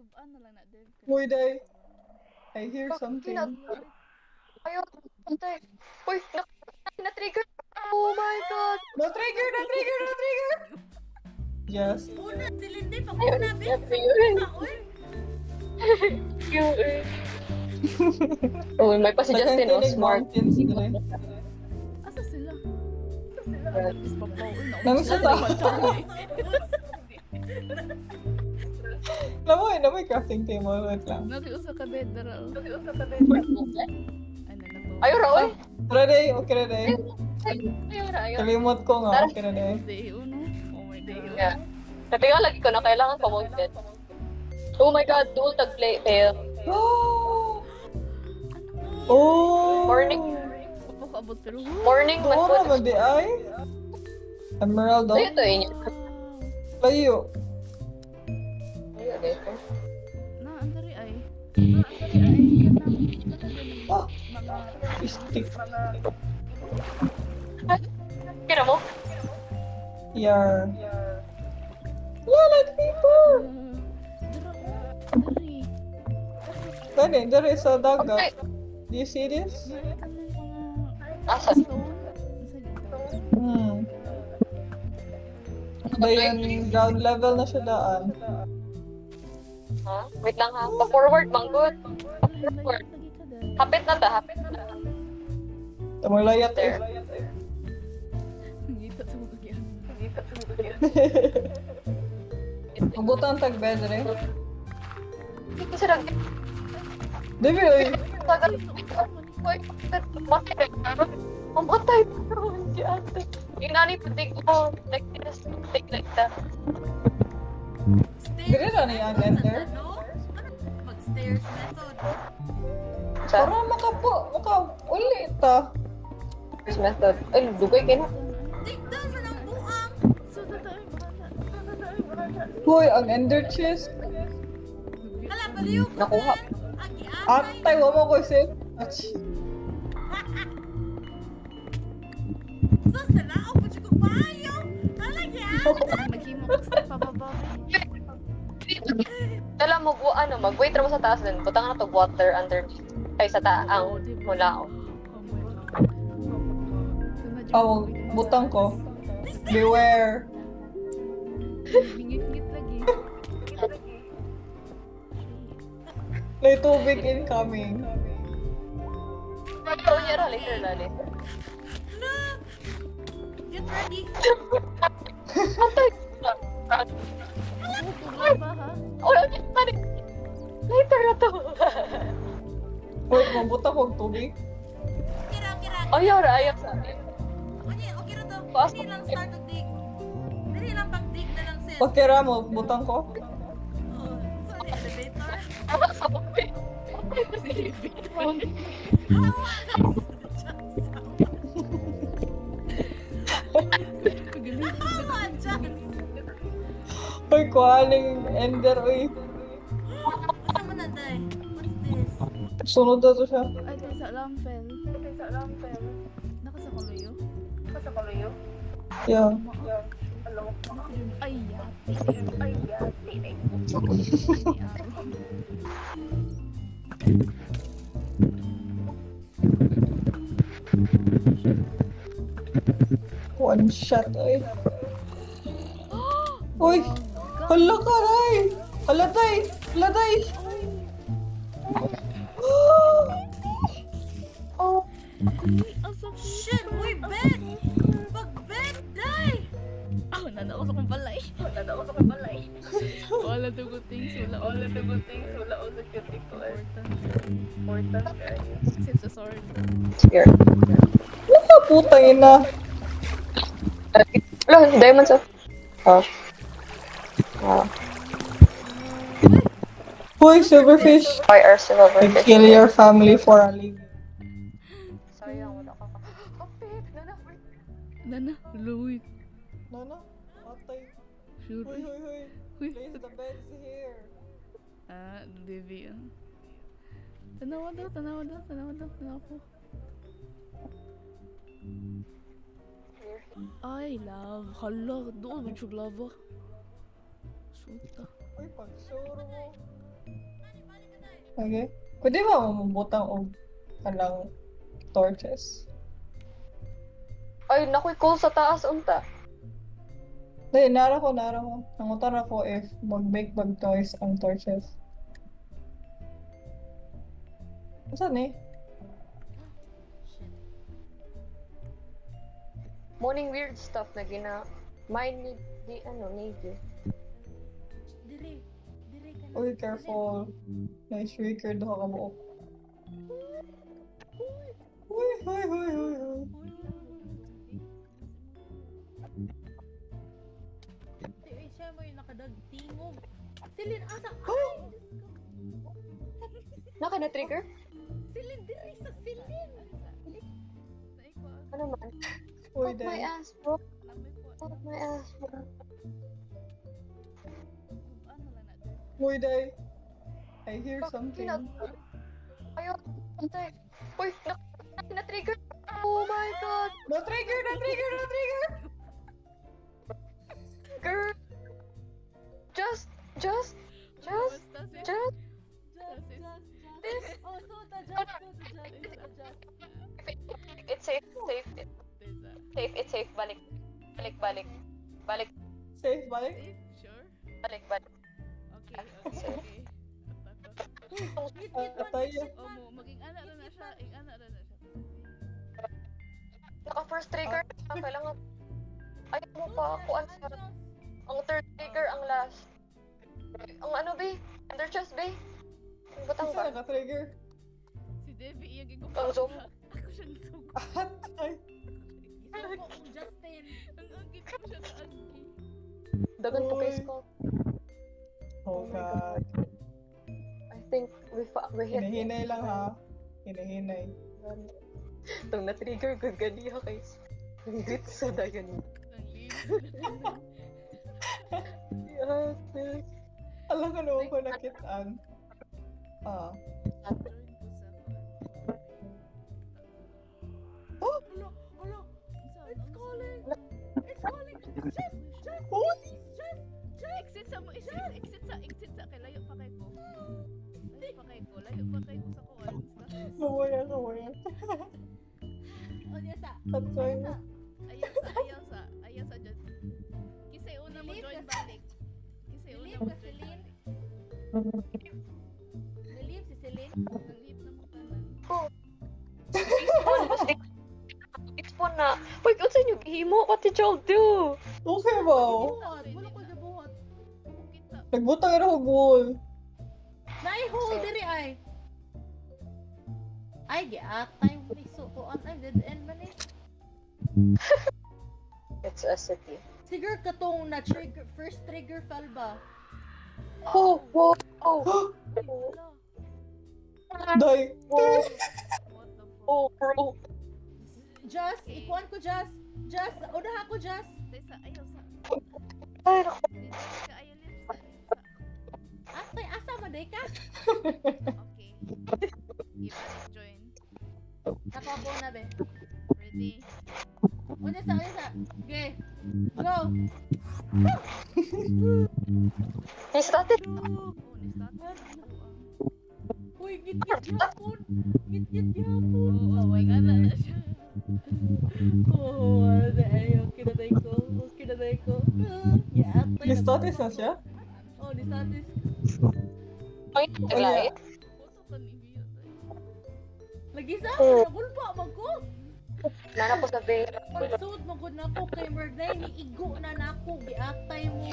Subaan na lang na din. Uy, day. I hear something. Ayaw, patay. Uy, na-trigger. Oh my God. Na-trigger! Yes. Una, si Lindy, pag Ayun, una, babe. na-trigger. Oh, may pa si Justin, oh, smart. Asa sila? Is papaw. Nangisa ta. Namoy crafting table. Wait lang. Nakiusa ka bed dara. Ano na to? Ayaw, Raul. Tara day, okay na day. Ayaw. Kalimot ko nga, okay na day. Day uno. Oh my day. Yeah. Natinga lagi ko na kailangan pa mag-bet. Oh my God, dual tag-play fail. Oh! Morning. Pagkakaabot pero. Morning, Dora mas ba di ay? Emerald Ayun daw? to, inyo. Layo. Ayun, dito. Na, andari ay. Ah! Stick. Kira mo? Yar. Like people! Dari sa dagat. Do you see this? Asan? Dayon, ground level na siya daan. Ha? Wait lang ha. Pa-forward, manggod. Pa-forward. Hapit na ta, hapit na ta. Tamalayat eh. Ngita sa mga kagyan. Mabutan tag-bed rin. Hindi ko sila Debi, oy. tagal. Uy, matay. Mamatay pa naman si ate. Yung nani patig mo. Like this. Take like that. Dire na ni ang enter. Ano? Mag-stairs method. Sa Para maka-uli ta. first method. Ay, dugay kayo na. Take down sa ng buang. So, tatay, bahala. Hoy, ang ender chest. Hala, baliw ko. Nakuha. Atay, wala ko isip. Sus, nalao po siya ko maayo. Hala, yan. Naghimo ka sa pababa. Dala mo, mag-wait mo sa taas din. Butang na to water underneath. Ay, sa taang mula. Oh, butang ko. Beware. Ngit-ngit lagi. May tubig incoming. Ito niya ra later na later. No. Get ready. Antay! Ba ha? Wala niya tani. Later na to. Wait, mabutang ko tubig. Kira. Ayaw ra, ayaw sa akin. Okay na to. Paas Dili mo. lang start to dig. Dili lang pag-dig na lang, sis. Pakira mo, butang ko. Oh, sorry, elevator. Tama sa bukid. Hawa, Jans. Hoy, kuhaling ender, uy. Asa mo na, day? What's this? Sunod na to siya. Ay, tayo sa Lampel. Naka sa Kaloyo? Yeah. Ay, yate. One shot, uy. Uy! Hala ka, Ray! Hala, tay! Hala, tay! Shit, uy, bet! Pag-bet, day! Nanaw sa kong balay. Wala duguting, wala sa cuticle. Important guys. Save sa sword. Scared. Wala, putang ina. Hello, diamonds of. Oh. Hoy, silverfish! Why are silver I fish? kill your family for a living. Sayang, wala ka. Kapit, Nana, luwi. Nana, patay. Sure. Hoy, hoy, hoy. Uy. Place the beds here. Devi. Tanawa po. Ay, love. Hala, doon mo siya lava. Suta. Uy, pag-sure mo. Okay. Pwede ba mamubutang og kanang torches? Ay, nakoy call sa taas, unta. Dahil, nara ko. Nangutan ako if mag-make bag toys ang torches. Saan eh? Shit. Morning weird stuff na mine ni Navy. Dire ka na. Uy, careful. Nice shrieker daw ka mo. Uy. Uy, siya mo yung nakadagtingog. Silin, asa? Ay, Naka na trigger? Silin, dire sa silin. Naikwa. Ano man? Uy, Fuck my dahil. ass, bro. Amay po. Fuck my ass, bro. Ano lang natin. Uy, dahil. I hear Fuck, something. Ayun. Antay. Uy, na trigger. Oh my god. Na-trigger! Girl. Just. Basta sis. Just. Sis. Oh, suta, just. It's safe. Tesa. It's safe. Balik. Safe, balik. Safe? Sure? Balik. Okay. Atakot. Atay. Maging ana na siya. Naka first trigger. Kailangan. Ayaw mo pa ako. Ang third trigger, ang last. Ang ano, be? Under chest, be? Ang batang Isa ba? naka-trigger. Si Devi iyang gigong Ang zoom. Ako siyang zoom. Atay. Isuko kong Justin. Ang agit ko siya na agi. Dagan to kay Uy. Skull. Oh god. I think we hit. Hinahinay lang ha. Hinahinay. Itong na-trigger ko ganiya kay ang grit sa dagan. Ang linis. Yes. Alam ko naman ko nakitaan. Ah. Join ko sa Alo, it's calling. Just. Exit sa mo, exit sa kay layo pa kay ko. Layo pa kay ko sa kuwan. Kawaya. O, yasa. Atay. Ayaw sa dyan. Kisay una mo join balik. Kisay una Believe mo ka, join Celine? balik. Believe si Celine? Ang lip na mo tanan. Spawn na. Wait, unsa niyo gihimo? What did y'all do? Okay ba? Buhat. Wala ko nabuhat. Kung kita. Nagbutang rin ako goal. Nai-hold diri ay. Ay, giatay mo ni sukuan. Ay, dead end man eh. It's a city. Siguro katong na-trigger, first trigger fell ba? Oh. Ay, wala. Day. Oh, What the fuck? oh, bro. Just, ikuan ko just. Just, unahan ko just. Tesa, ayaw sa. Ay, naku. Ka ayaw lips sa. Atay, asa maday ka? Okay. Ibalik join. Nako ako na be. Ready? Una sa. Okay. Go. He started. Oh, ni-start. Uy, git-git yapon. Git-git yapon. Oh, may gana na siya. Oh, ano na ayo. Kinatay ko. Yeah, atay. Ni-status na siya? Oh, ni status. Ay, naglain. Photo ka ni Bia tayo. Lagi sa Oh. nabulpa magko. Nana ko sa bay. Pagsuot magud nako kay Merday ni igo na nako giatay mo.